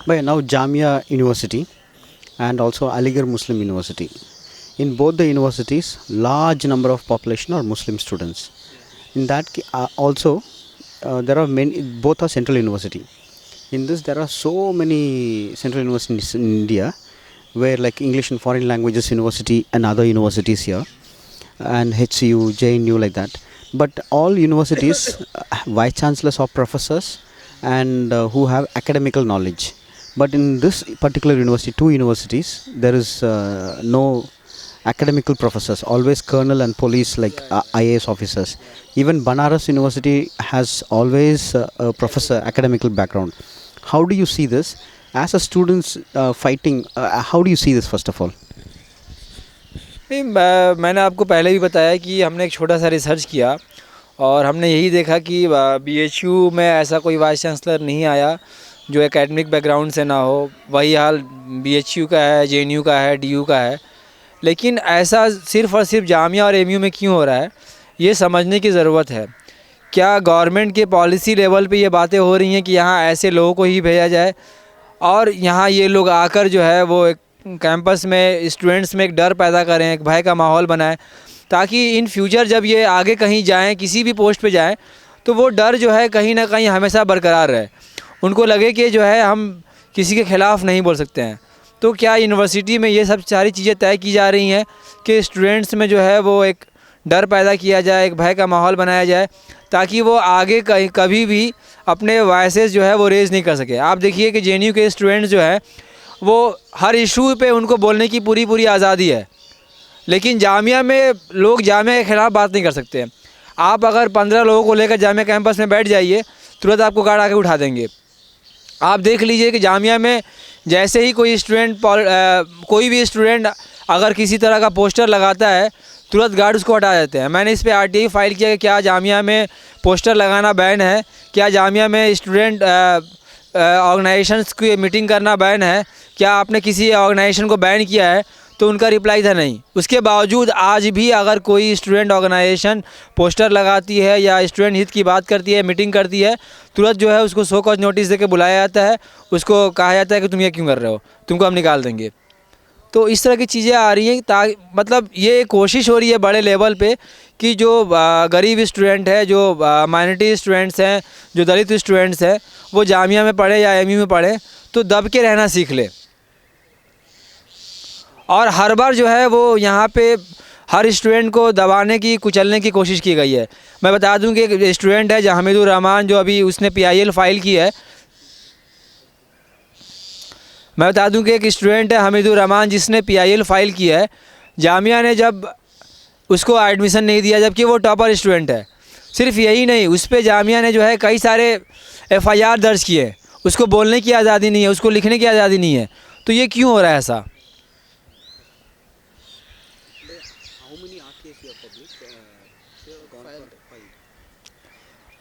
by now Jamia University and also Aligarh Muslim University. In both the universities, large number of population are Muslim students. In that also there are many, both are central university. In this there are so many central universities in India, where like English and Foreign Languages University and other universities here, and HCU, JNU, like that. But all universities vice chancellors or professors and who have academical knowledge. But in this particular university, two universities, there is no academical professors, always colonel and police, like IAS officers. Even Banaras University has always a professor academical background. How do you see this as a students fighting? How do you see this, first of all? नहीं, मैंने आपको पहले भी बताया कि हमने एक छोटा सा रिसर्च किया और हमने यही देखा कि BHU में ऐसा कोई वाइस चांसलर नहीं आया जो एकेडमिक बैकग्राउंड से ना हो। वही हाल BHU का है, JNU का है, DU का है। लेकिन ऐसा सिर्फ़ और सिर्फ जामिया और MU में क्यों हो रहा है, ये समझने की ज़रूरत है। क्या गवर्नमेंट के पॉलिसी लेवल पे ये बातें हो रही हैं कि यहाँ ऐसे लोगों को ही भेजा जाए और यहाँ ये लोग आकर जो है वो एक कैंपस में स्टूडेंट्स में एक डर पैदा करें, एक भय का माहौल बनाएं, ताकि इन फ्यूचर जब ये आगे कहीं जाएं, किसी भी पोस्ट पे जाएं, तो वो डर जो है कहीं ना कहीं हमेशा बरकरार रहे। उनको लगे कि जो है हम किसी के ख़िलाफ़ नहीं बोल सकते हैं। तो क्या यूनिवर्सिटी में ये सब सारी चीज़ें तय की जा रही हैं कि स्टूडेंट्स में जो है वो एक डर पैदा किया जाए, एक भय का माहौल बनाया जाए, ताकि वो आगे कहीं कभी भी अपने वॉइसेस जो है वो रेज़ नहीं कर सके। आप देखिए कि JNU के स्टूडेंट्स जो है वो हर इशू पे उनको बोलने की पूरी आज़ादी है, लेकिन जामिया में लोग जामिया के ख़िलाफ़ बात नहीं कर सकते। आप अगर 15 लोगों को लेकर जामिया कैंपस में बैठ जाइए, तुरंत आपको गार्ड आके उठा देंगे। आप देख लीजिए कि जामिया में जैसे ही कोई कोई भी स्टूडेंट अगर किसी तरह का पोस्टर लगाता है, तुरंत गार्ड उसको हटा देते हैं। मैंने इस पे RTI फाइल किया कि क्या जामिया में पोस्टर लगाना बैन है, क्या जामिया में स्टूडेंट ऑर्गेनाइजेशंस की मीटिंग करना बैन है, क्या आपने किसी ऑर्गेनाइजेशन को बैन किया है? तो उनका रिप्लाई था नहीं। उसके बावजूद आज भी अगर कोई स्टूडेंट ऑर्गेनाइजेशन पोस्टर लगाती है या स्टूडेंट हित की बात करती है, मीटिंग करती है, तुरंत जो है उसको 100 कॉज नोटिस देके बुलाया जाता है, उसको कहा जाता है कि तुम ये क्यों कर रहे हो, तुमको हम निकाल देंगे। तो इस तरह की चीज़ें आ रही हैं, मतलब ये कोशिश हो रही है बड़े लेवल पे कि जो गरीब स्टूडेंट है, जो माइनॉरिटी स्टूडेंट्स हैं, जो दलित स्टूडेंट्स हैं, वो जामिया में पढ़े या MU में पढ़े तो दब के रहना सीख ले। और हर बार जो है वो यहाँ पे हर स्टूडेंट को दबाने की, कुचलने की कोशिश की गई है। मैं बता दूं कि एक स्टूडेंट है हमीदुर रहमान, जो अभी उसने PIL फाइल की है। मैं बता दूं कि एक स्टूडेंट है हमीदुर रहमान जिसने PIL फाइल की है। जामिया ने जब उसको एडमिशन नहीं दिया, जबकि वो टॉपर स्टूडेंट है। सिर्फ यही नहीं, उस पर जामिया ने जो है कई सारे FIR दर्ज किए। उसको बोलने की आज़ादी नहीं है, उसको लिखने की आज़ादी नहीं है। तो ये क्यों हो रहा है ऐसा?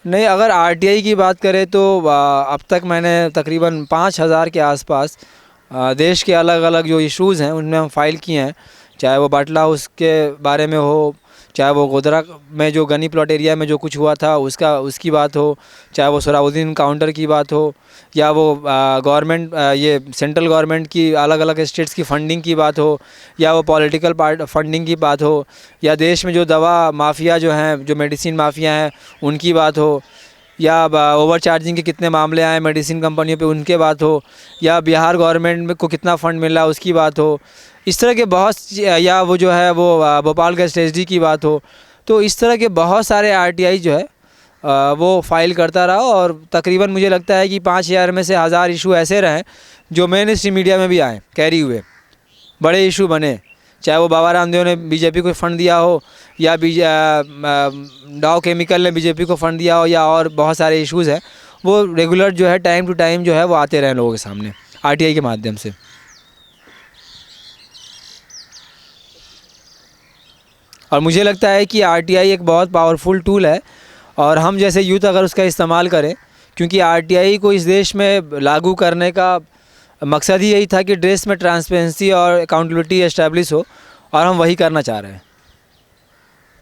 नहीं, अगर RTI की बात करें तो अब तक मैंने तकरीबन 5000 के आसपास देश के अलग अलग जो इश्यूज़ हैं उनमें हम फ़ाइल किए हैं। चाहे वो बाटला हाउस के बारे में हो, चाहे वो गोधरा में जो गनी प्लॉट एरिया में जो कुछ हुआ था उसकी बात हो, चाहे वो सोहराबुद्दीन काउंटर की बात हो, या वो गवर्नमेंट ये सेंट्रल गवर्नमेंट की अलग अलग स्टेट्स की फ़ंडिंग की बात हो, या वो पॉलिटिकल फंडिंग की बात हो, या देश में जो दवा माफिया जो हैं, जो मेडिसिन माफिया हैं, उनकी बात हो, या ओवर चार्जिंग के कितने मामले आए मेडिसिन कंपनियों पे उनके बात हो, या बिहार गवर्नमेंट में को कितना फ़ंड मिल रहा है उसकी बात हो। इस तरह के बहुत, या वो जो है वो भोपाल गैस ट्रेजडी की बात हो। तो इस तरह के बहुत सारे RTI जो है वो फ़ाइल करता रहा, और तकरीबन मुझे लगता है कि 5000 में से 1000 इशू ऐसे रहे जो मेन स्ट्रीम मीडिया में भी आए, कैरी हुए, बड़े इशू बने। चाहे वो बाबा रामदेव ने BJP को फ़ंड दिया हो, या डाव केमिकल ने BJP को फ़ंड दिया हो, या और बहुत सारे इश्यूज़ हैं, वो रेगुलर जो है टाइम टू टाइम जो है वो आते रहे लोगों के सामने RTI के माध्यम से। और मुझे लगता है कि RTI एक बहुत पावरफुल टूल है, और हम जैसे यूथ अगर उसका इस्तेमाल करें, क्योंकि RTI को इस देश में लागू करने का मकसद ही यही था कि देश में ट्रांसपेरेंसी और अकाउंटेबिलिटी एस्टैब्लिश हो, और हम वही करना चाह रहे हैं।